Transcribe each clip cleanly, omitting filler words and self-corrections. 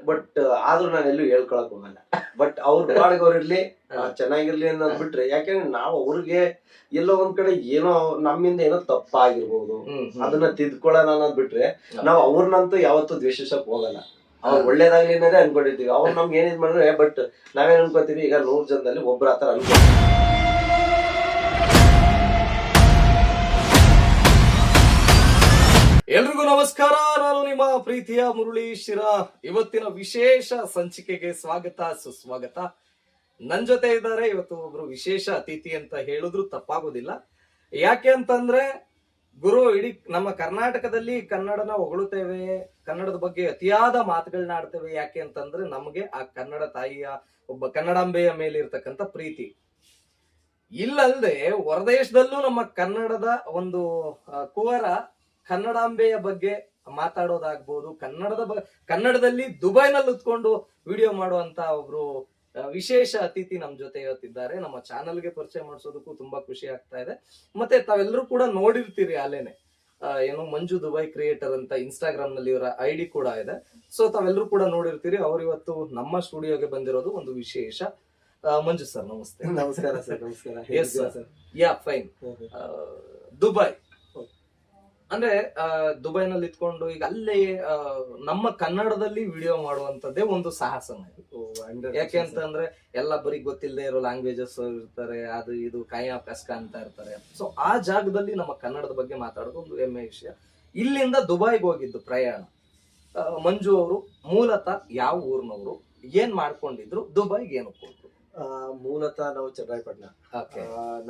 But ಆದ್ರೂ ನಾನು ಎಲ್ಲೂ ಹೇಳ್ಕೊಳಕ್ ಹೋಗಲ್ಲ. ಬಟ್ ಅವ್ರ ಪಾಡಿಗೆ ಅವ್ರು ಇರ್ಲಿ, ಚೆನ್ನಾಗಿರ್ಲಿ ಅನ್ನೋದ್ ಬಿಟ್ರೆ, ಯಾಕೆಂದ್ರೆ ನಾವು ಅವ್ರಿಗೆ ಎಲ್ಲೋ ಒಂದ್ ಕಡೆ ಏನೋ ನಮ್ಮಿಂದ ಏನೋ ತಪ್ಪಾಗಿರ್ಬೋದು, ಅದನ್ನ ತಿದ್ಕೊಳ್ಳೋಣ ಅನ್ನೋದ್ ಬಿಟ್ರೆ ನಾವು ಅವ್ರನ್ನಂತೂ ಯಾವತ್ತೂ ದ್ವೇಷಿಸಕ್ ಹೋಗಲ್ಲ. ಅವ್ರು ಒಳ್ಳೇದಾಗ್ಲಿ ಅನ್ನೋದೇ ಅನ್ಕೊಂಡಿರ್ತೀವಿ. ಅವ್ರು ನಮ್ಗೆ ಏನಿದ್ ಮಾಡಿದ್ರೆ, ಬಟ್ ನಾವೇನ್ ಅನ್ಕೋತೀವಿ, ಈಗ 100 ಜನದಲ್ಲಿ ಒಬ್ರು ಆತರ ಅನ್ಕೋತೀವಿ. ಎಲ್ರಿಗೂ ನಮಸ್ಕಾರ. ನಾನು ನಿಮ್ಮ ಪ್ರೀತಿಯ ಮುರಳಿ ಶಿರಾ. ಇವತ್ತಿನ ವಿಶೇಷ ಸಂಚಿಕೆಗೆ ಸ್ವಾಗತ ಸುಸ್ವಾಗತ. ನನ್ ಜೊತೆ ಇದ್ದಾರೆ ಇವತ್ತು ಒಬ್ರು ವಿಶೇಷ ಅತಿಥಿ ಅಂತ ಹೇಳಿದ್ರು ತಪ್ಪಾಗೋದಿಲ್ಲ. ಯಾಕೆ ಅಂತಂದ್ರೆ ಗುರು ಇಡೀ ನಮ್ಮ ಕರ್ನಾಟಕದಲ್ಲಿ ಕನ್ನಡನ ಹೊಗಳುತ್ತೇವೆ, ಕನ್ನಡದ ಬಗ್ಗೆ ಅತಿಯಾದ ಮಾತುಗಳನ್ನ ಆಡ್ತೇವೆ. ಯಾಕೆ ಅಂತಂದ್ರೆ ನಮಗೆ ಆ ಕನ್ನಡ ತಾಯಿಯ ಒಬ್ಬ ಕನ್ನಡಾಂಬೆಯ ಮೇಲೆ ಇರ್ತಕ್ಕಂಥ ಪ್ರೀತಿ. ಇಲ್ಲಲ್ದೆ ಹೊರದೇಶದಲ್ಲೂ ನಮ್ಮ ಕನ್ನಡದ ಒಂದು ಕುವರ ಕನ್ನಡಾಂಬೆಯ ಬಗ್ಗೆ ಮಾತಾಡೋದಾಗ್ಬೋದು, ಕನ್ನಡದಲ್ಲಿ ದುಬೈನಲ್ಲಿ ಉತ್ಕೊಂಡು ವಿಡಿಯೋ ಮಾಡುವಂತ ಒಬ್ರು ವಿಶೇಷ ಅತಿಥಿ ನಮ್ ಜೊತೆ ಇವತ್ತಿದ್ದಾರೆ. ನಮ್ಮ ಚಾನಲ್ಗೆ ಪರಿಚಯ ಮಾಡಿಸೋದಕ್ಕೂ ತುಂಬಾ ಖುಷಿ ಆಗ್ತಾ ಇದೆ. ಮತ್ತೆ ತಾವೆಲ್ಲರೂ ಕೂಡ ನೋಡಿರ್ತೀರಿ ಅಲ್ಲೇನೆ, ಏನು ಮಂಜು ದುಬೈ ಕ್ರಿಯೇಟರ್ ಅಂತ ಇನ್ಸ್ಟಾಗ್ರಾಮ್ ನಲ್ಲಿ ಇವರ ಐಡಿ ಕೂಡ ಇದೆ. ಸೊ ತಾವೆಲ್ಲರೂ ಕೂಡ ನೋಡಿರ್ತೀರಿ. ಅವ್ರು ಇವತ್ತು ನಮ್ಮ ಸ್ಟುಡಿಯೋಗೆ ಬಂದಿರೋದು ಒಂದು ವಿಶೇಷ. ಮಂಜು ಸರ್ ನಮಸ್ತೆ. ನಮಸ್ಕಾರ ಸರ್. ನಮಸ್ಕಾರ. Yes sir. Ya fine. Dubai ಅಂದ್ರೆ ದುಬೈನಲ್ಲಿ ಇತ್ಕೊಂಡು ಈಗ ಅಲ್ಲೇ ನಮ್ಮ ಕನ್ನಡದಲ್ಲಿ ವಿಡಿಯೋ ಮಾಡುವಂತದ್ದೇ ಒಂದು ಸಾಹಸನ. ಯಾಕೆ ಅಂತಂದ್ರೆ ಎಲ್ಲ ಬರೀ ಗೊತ್ತಿಲ್ಲದೆ ಇರೋ ಲ್ಯಾಂಗ್ವೇಜಸ್ ಇರ್ತಾರೆ, ಅದು ಇದು ಕಾಯ ಕಸ್ಕ ಅಂತ ಇರ್ತಾರೆ. ಸೊ ಆ ಜಾಗದಲ್ಲಿ ನಮ್ಮ ಕನ್ನಡದ ಬಗ್ಗೆ ಮಾತಾಡೋದು ಒಂದು ಹೆಮ್ಮೆ ವಿಷಯ. ಇಲ್ಲಿಂದ ದುಬೈಗೆ ಹೋಗಿದ್ದು ಪ್ರಯಾಣ. ಮಂಜು ಅವರು ಮೂಲತಃ ಯಾವ ಊರಿನವರು, ಏನ್ ಮಾಡ್ಕೊಂಡಿದ್ರು, ದುಬೈಗೆ ಏನು ಹೋದ್ರು? ಮೂಲತಃ ನಾವು ಚನ್ನರಾಯಪಟ್ಟಣ.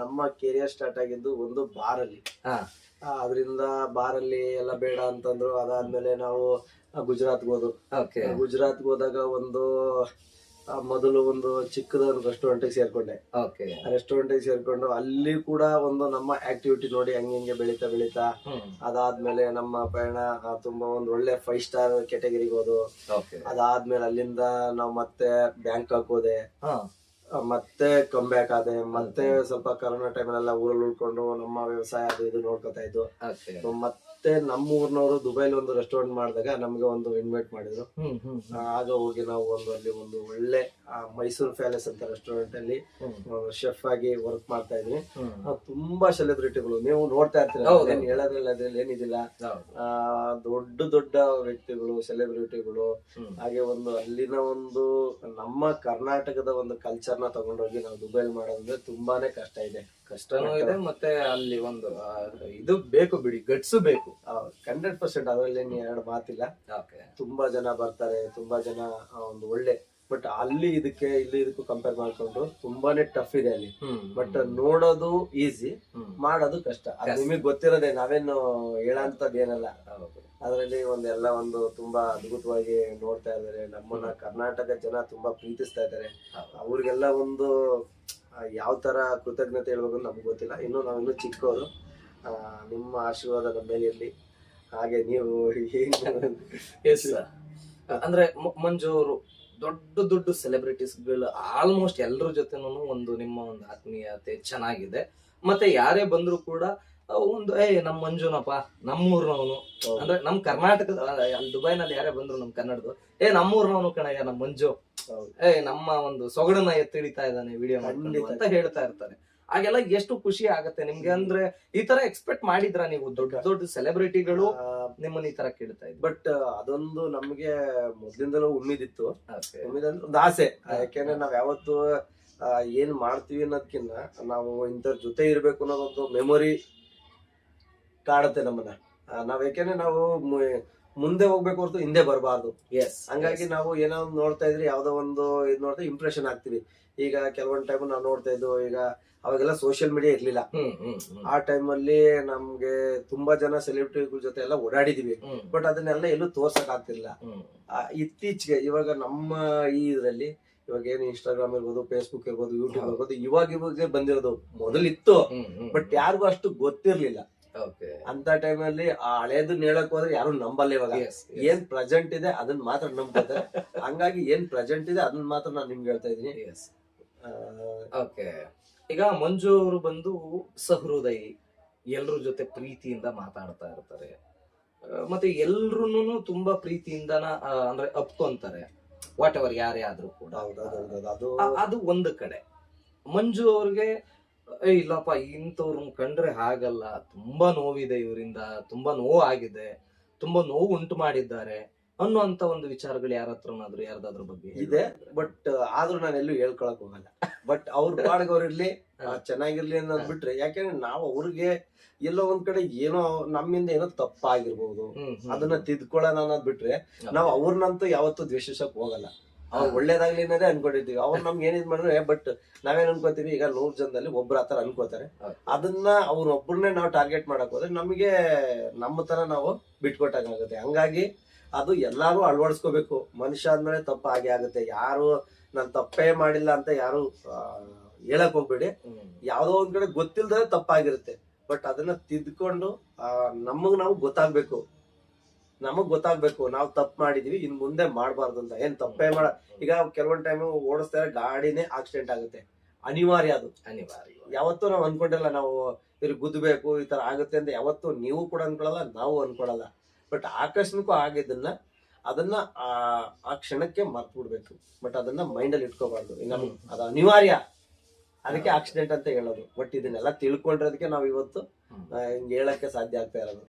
ನಮ್ಮ ಕೆರಿಯರ್ ಸ್ಟಾರ್ಟ್ ಆಗಿದ್ದು ಒಂದು ಬಾರಲ್ಲಿ. ಅದರಿಂದ ಬಾರಲ್ಲಿ ಎಲ್ಲ ಬೇಡ ಅಂತಂದ್ರು. ಅದಾದ್ಮೇಲೆ ನಾವು ಗುಜರಾತ್ಗೆ ಹೋದ್ರು. ಗುಜರಾತ್ಗೆ ಹೋದಾಗ ಒಂದು ಮೊದಲು ಒಂದು ಚಿಕ್ಕದೊಂದು ರೆಸ್ಟೋರೆಂಟ್ ಸೇರ್ಕೊಂಡೆ. ರೆಸ್ಟೋರೆಂಟ್ ಸೇರ್ಕೊಂಡು ಅಲ್ಲಿ ಕೂಡ ಒಂದು ನಮ್ಮ ಆಕ್ಟಿವಿಟಿ ನೋಡಿ ಹಂಗೆ ಬೆಳೀತಾ ಅದಾದ್ಮೇಲೆ ನಮ್ಮ ಪಯಣ ತುಂಬಾ ಒಂದು ಒಳ್ಳೆ 5 ಸ್ಟಾರ್ ಕ್ಯಾಟಗರಿಗೆ ಹೋದು. ಅದಾದ್ಮೇಲೆ ಅಲ್ಲಿಂದ ನಾವು ಮತ್ತೆ ಬ್ಯಾಂಕಾಕ್ ಹೋದೆ, ಮತ್ತೆ ಕಮ್ ಬ್ಯಾಕ್ ಆದೆ. ಮತ್ತೆ ಸ್ವಲ್ಪ ಕರೋನಾ ಟೈಮಲ್ಲೆಲ್ಲ ಊರಲ್ಲಿ ಉಳ್ಕೊಂಡು ನಮ್ಮ ವ್ಯವಸಾಯ ಅದು ಇದು ನೋಡ್ಕೊತಾ ಇದ್ದು. ಮತ್ತೆ ನಮ್ಮ ಊರ್ನವರು ದುಬೈಲಿ ಒಂದು ರೆಸ್ಟೋರೆಂಟ್ ಮಾಡಿದಾಗ ನಮ್ಗೆ ಒಂದು ಇನ್ವೈಟ್ ಮಾಡಿದ್ರು. ಆಗ ಹೋಗಿ ನಾವು ಅಲ್ಲಿ ಒಂದು ಒಳ್ಳೆ ಮೈಸೂರು ಪ್ಯಾಲೇಸ್ ಅಂತ ರೆಸ್ಟೋರೆಂಟ್ ಅಲ್ಲಿ ಶೆಫ್ ಆಗಿ ವರ್ಕ್ ಮಾಡ್ತಾ ಇದ್ವಿ. ತುಂಬಾ ಸೆಲೆಬ್ರಿಟಿಗಳು ನೀವು ನೋಡ್ತಾ ಇರ್ತೀರ, ಹೇಳೋದ್ರಲ್ಲಿ ಅದ್ರಲ್ಲಿ ಏನಿದಿಲ್ಲ, ದೊಡ್ಡ ವ್ಯಕ್ತಿಗಳು, ಸೆಲೆಬ್ರಿಟಿಗಳು. ಹಾಗೆ ಒಂದು ಅಲ್ಲಿನ ಒಂದು ನಮ್ಮ ಕರ್ನಾಟಕದ ಒಂದು ಕಲ್ಚರ್ ನ ತಗೊಂಡೋಗಿ ನಾವು ದುಬೈಲ್ ಮಾಡೋದಂದ್ರೆ ತುಂಬಾನೇ ಕಷ್ಟ ಇದೆ. ಕಷ್ಟನೂ ಇದೆ, ಮತ್ತೆ ಅಲ್ಲಿ ಒಂದು ಇದು ಬೇಕು ಬಿಡಿ, ಗಟ್ಸು ಬೇಕು. 100% ಅದರಲ್ಲಿ ಎರಡು ಮಾತಿಲ್ಲ. ತುಂಬಾ ಜನ ಬರ್ತಾರೆ, ತುಂಬಾ ಜನ ಒಂದು ಒಳ್ಳೆ. ಬಟ್ ಅಲ್ಲಿ ಇದಕ್ಕೂ ಕಂಪೇರ್ ಮಾಡ್ಕೊಂಡ್ರು ತುಂಬಾನೇ ಟಫ್ ಇದೆ ಅಲ್ಲಿ. ಬಟ್ ನೋಡೋದು ಈಸಿ, ಮಾಡೋದು ಕಷ್ಟ. ಅದು ನಿಮಗ್ ಗೊತ್ತಿರೋದೇ, ನಾವೇನು ಹೇಳಂತದ್ ಏನಲ್ಲ. ಅದರಲ್ಲಿ ಒಂದೆಲ್ಲ ಒಂದು ತುಂಬಾ ಅದ್ಭುತವಾಗಿ ನೋಡ್ತಾ ಇದಾರೆ ನಮ್ಮನ್ನ. ಕರ್ನಾಟಕ ಜನ ತುಂಬಾ ಪ್ರೀತಿಸ್ತಾ ಇದ್ದಾರೆ. ಅವ್ರಿಗೆಲ್ಲ ಒಂದು ಯಾವ ತರ ಕೃತಜ್ಞತೆ ಹೇಳ್ಬೇಕು ನಮ್ಗೆ ಗೊತ್ತಿಲ್ಲ. ನಾವಿನ್ನೂ ಚಿಕ್ಕವರು. ನಿಮ್ಮ ಆಶೀರ್ವಾದ ನಮ್ಮ ಮೇಲೆ ಇರ್ಲಿ. ಹಾಗೆ ನೀವು ಅಂದ್ರೆ ಮಂಜು ಅವರು ದೊಡ್ಡ ಸೆಲೆಬ್ರಿಟೀಸ್ಗಳು ಆಲ್ಮೋಸ್ಟ್ ಎಲ್ಲರ ಜೊತೆನೂ ಒಂದು ನಿಮ್ಮ ಒಂದು ಆತ್ಮೀಯತೆ ಚೆನ್ನಾಗಿದೆ. ಮತ್ತೆ ಯಾರೇ ಬಂದ್ರು ಕೂಡ ಒಂದು ನಮ್ ಮಂಜುನಪ್ಪ, ನಮ್ಮೂರ್ನವನು, ಅಂದ್ರೆ ನಮ್ ಕರ್ನಾಟಕದ ಅಲ್ಲಿ ದುಬೈನಲ್ಲಿ ಯಾರೇ ಬಂದ್ರು ನಮ್ ಕನ್ನಡದು, ನಮ್ಮೂರ್ನವನು ಕಣಯ್ಯ ನಮ್ ಮಂಜು, ನಮ್ಮ ಒಂದು ಸೊಗಡನ್ನ ಎತ್ತಿಡಿತಾ ಇದ್ದಾನೆ ವಿಡಿಯೋ ಅಂತ ಹೇಳ್ತಾ ಇರ್ತಾರೆ. ಹಾಗೆಲ್ಲ ಎಷ್ಟು ಖುಷಿ ಆಗತ್ತೆ ನಿಮ್ಗೆ. ಅಂದ್ರೆ ಈ ತರ ಎಕ್ಸ್ಪೆಕ್ಟ್ ಮಾಡಿದ್ರ ನೀವು? ದೊಡ್ಡ ಸೆಲೆಬ್ರಿಟಿಗಳು ನಿಮ್ಮನ್ನ ಈ ತರ ಕೇಳ್ತಾ ಇದ್ರು. ಬಟ್ ಅದೊಂದು ನಮ್ಗೆ ಮೊದ್ಲಿಂದಲೂ ಉಮ್ಮಿದಿತ್ತು, ಒಂದು ಆಸೆ. ಯಾಕೆಂದ್ರೆ ನಾವ್ ಯಾವತ್ತು ಏನ್ ಮಾಡ್ತೀವಿ ಅನ್ನೋದಕ್ಕಿಂತ ನಾವು ಇಂಥವ್ರ ಜೊತೆ ಇರ್ಬೇಕು ಅನ್ನೋದೊಂದು ಮೆಮೊರಿ ಕಾಡುತ್ತೆ ನಮ್ಮನ್ನ. ಯಾಕೆಂದ್ರೆ ನಾವು ಮುಂದೆ ಹೋಗ್ಬೇಕು ಹೊರತು ಹಿಂದೆ ಬರಬಾರ್ದು. ಹಂಗಾಗಿ ನಾವು ಏನೋ ನೋಡ್ತಾ ಇದ್ರಿ, ಯಾವ್ದೋ ಒಂದು ಇದ್ ನೋಡ್ತಾ ಇಂಪ್ರೆಷನ್ ಆಗ್ತೀವಿ. ಈಗ ಕೆಲವೊಂದ್ ಟೈಮ್ ನಾವು ನೋಡ್ತಾ ಇದ್ವು, ಈಗ ಅವಾಗೆಲ್ಲ ಸೋಷಿಯಲ್ ಮೀಡಿಯಾ ಇರ್ಲಿಲ್ಲ. ಆ ಟೈಮ್ ಅಲ್ಲಿ ನಮ್ಗೆ ತುಂಬಾ ಜನ ಸೆಲೆಬ್ರಿಟಿಗಳ ಜೊತೆ ಎಲ್ಲ ಓಡಾಡಿದೀವಿ. ಬಟ್ ಅದನ್ನೆಲ್ಲ ಎಲ್ಲೂ ತೋರ್ಸಕ್ ಆಗ್ತಿರ್ಲಿಲ್ಲ. ಇತ್ತೀಚೆಗೆ ಇವಾಗ ನಮ್ಮ ಈ ಇದ್ರಲ್ಲಿ ಇವಾಗ ಏನು ಇನ್ಸ್ಟಾಗ್ರಾಮ್ ಇರ್ಬೋದು, ಫೇಸ್ಬುಕ್ ಇರ್ಬೋದು, ಯೂಟ್ಯೂಬ್ ಇರ್ಬೋದು, ಇವಾಗ ಬಂದಿರೋದು. ಮೊದಲಿತ್ತು, ಬಟ್ ಯಾರಿಗೂ ಅಷ್ಟು ಗೊತ್ತಿರ್ಲಿಲ್ಲ. ಅಂತ ಟೈಮಲ್ಲಿ ಆ ಹಳೇದನ್ನ ಹೇಳಕ್ ಹೋದ್ರೆ ಯಾರು ನಂಬಲ್ಲ. ಇವಾಗ ಏನ್ ಪ್ರೆಸೆಂಟ್ ಇದೆ ಅದನ್ನ ಮಾತ್ರ ನಂಬ್ತಾರೆ. ಹಂಗಾಗಿ ಏನ್ ಪ್ರೆಸೆಂಟ್ ಇದೆ ಅದನ್ನ ಮಾತ್ರ ನಾನು ನಿಮ್ಗೆ ಹೇಳ್ತಾ ಇದೀನಿ. ಈಗ ಮಂಜು ಅವರು ಬಂದು ಸಹೃದಯಿ, ಎಲ್ರ ಜೊತೆ ಪ್ರೀತಿಯಿಂದ ಮಾತಾಡ್ತಾ ಇರ್ತಾರೆ. ಮತ್ತೆ ಎಲ್ರು ತುಂಬಾ ಪ್ರೀತಿಯಿಂದನ ಅಂದ್ರೆ ಅಪ್ಕೊಂತಾರೆ. ವಾಟ್ ಎವರ್ ಯಾರೇ ಆದ್ರೂ ಕೂಡ. ಅದು ಅದು ಒಂದು ಕಡೆ. ಮಂಜು ಅವ್ರಿಗೆ ಇಲ್ಲಪ್ಪ ಇಂಥವ್ರನ್ನ ಕಂಡ್ರೆ ಹಾಗಲ್ಲ, ತುಂಬಾ ನೋವಿದೆ ಇವರಿಂದ, ತುಂಬಾ ನೋವು ಆಗಿದೆ, ತುಂಬಾ ನೋವು ಉಂಟು ಮಾಡಿದ್ದಾರೆ ಅನ್ನುವಂತ ಒಂದು ವಿಚಾರಗಳು ಯಾರ ಹತ್ರನಾದ್ರೂ ಯಾರ್ದಾದ್ರ ಬಗ್ಗೆ ಇದೆ. ಬಟ್ ಆದ್ರೂ ನಾನು ಎಲ್ಲೂ ಹೇಳ್ಕೊಳಕ್ ಹೋಗಲ್ಲ. ಬಟ್ ಅವ್ರ ಪಾಡ್ಗೆ ಅವ್ರು ಇರ್ಲಿ, ಚೆನ್ನಾಗಿರ್ಲಿ ಅನ್ನೋದ್ ಬಿಟ್ರೆ, ಯಾಕೆಂದ್ರೆ ನಾವು ಅವ್ರಿಗೆ ಎಲ್ಲೋ ಒಂದ್ ಕಡೆ ಏನೋ ನಮ್ಮಿಂದ ಏನೋ ತಪ್ಪಾಗಿರ್ಬೋದು, ಅದನ್ನ ತಿದ್ಕೊಳ್ಳೋಣ ಅನ್ನೋದ್ ಬಿಟ್ರೆ ನಾವು ಅವ್ರನ್ನಂತೂ ಯಾವತ್ತೂ ದ್ವೇಷಿಸಕ್ ಹೋಗಲ್ಲ. ಅವ್ರು ಒಳ್ಳೇದಾಗ್ಲಿ ಅನ್ನೋದೇ ಅನ್ಕೊಂಡಿರ್ತೀವಿ. ಅವ್ರು ನಮ್ಗೆ ಏನಿದ್ ಮಾಡಿದ್ರೆ, ಬಟ್ ನಾವೇನ್ ಅನ್ಕೋತೀವಿ, ಈಗ 100 ಜನದಲ್ಲಿ ಒಬ್ರು ಆತರ ಅನ್ಕೋತಾರೆ. ಅದನ್ನ ಅವ್ರೊಬ್ಬರನ್ನೇ ನಾವು ಟಾರ್ಗೆಟ್ ಮಾಡಕ್ ಹೋದ್ರೆ ನಮಗೆ ನಮ್ಮ ತರ ನಾವು ಬಿಟ್ಕೊಟ್ಟಾಗುತ್ತೆ. ಹಂಗಾಗಿ ಅದು ಎಲ್ಲಾರು ಅಳವಡಿಸ್ಕೋಬೇಕು. ಮನುಷ್ಯ ಆದ್ಮೇಲೆ ತಪ್ಪು ಹಾಗೆ ಆಗುತ್ತೆ. ಯಾರು ನಾನ್ ತಪ್ಪೇ ಮಾಡಿಲ್ಲ ಅಂತ ಯಾರು ಹೇಳಕ್ ಹೋಗ್ಬೇಡಿ. ಯಾವ್ದೋ ಒಂದ್ ಕಡೆ ಗೊತ್ತಿಲ್ದ್ರೆ ತಪ್ಪಾಗಿರುತ್ತೆ. ಬಟ್ ಅದನ್ನ ತಿದ್ಕೊಂಡು ನಮಗ್ ನಾವು ಗೊತ್ತಾಗ್ಬೇಕು. ನಾವು ತಪ್ಪು ಮಾಡಿದೀವಿ, ಇನ್ ಮುಂದೆ ಮಾಡ್ಬಾರ್ದು ಅಂತ. ಏನ್ ತಪ್ಪೇ ಈಗ ಕೆಲವೊಂದ್ ಟೈಮ್ ಓಡಿಸ್ತಾ ಗಾಡಿನೇ ಆಕ್ಸಿಡೆಂಟ್ ಆಗುತ್ತೆ, ಅನಿವಾರ್ಯ. ಅದು ಅನಿವಾರ್ಯ. ಯಾವತ್ತೂ ನಾವು ಅನ್ಕೊಂಡಿರಲ್ಲ ನಾವು ಇವ್ರಿಗೆ ಗುದ್ದಬೇಕು ಈ ತರ ಆಗುತ್ತೆ ಅಂತ. ಯಾವತ್ತೂ ನೀವು ಕೂಡ ಅನ್ಕೊಳಲ್ಲ, ನಾವು ಅನ್ಕೊಳಲ್ಲ. ಬಟ್ ಆಕಸ್ಮಿಕ ಆಗಿದ್ದನ್ನ ಅದನ್ನ ಆ ಕ್ಷಣಕ್ಕೆ ಮರ್ತು ಬಿಡ್ಬೇಕು. ಬಟ್ ಅದನ್ನ ಮೈಂಡ್ ಅಲ್ಲಿ ಇಟ್ಕೋಬಾರ್ದು. ಅದು ಅನಿವಾರ್ಯ, ಅದಕ್ಕೆ ಆಕ್ಸಿಡೆಂಟ್ ಅಂತ ಹೇಳೋದು. ಬಟ್ ಇದನ್ನೆಲ್ಲ ತಿಳ್ಕೊಂಡಿರೋದಕ್ಕೆ ನಾವ್ ಇವತ್ತು ಹಿಂಗ್ ಹೇಳಕ್ಕೆ ಸಾಧ್ಯ ಆಗ್ತಾ ಇರೋದು.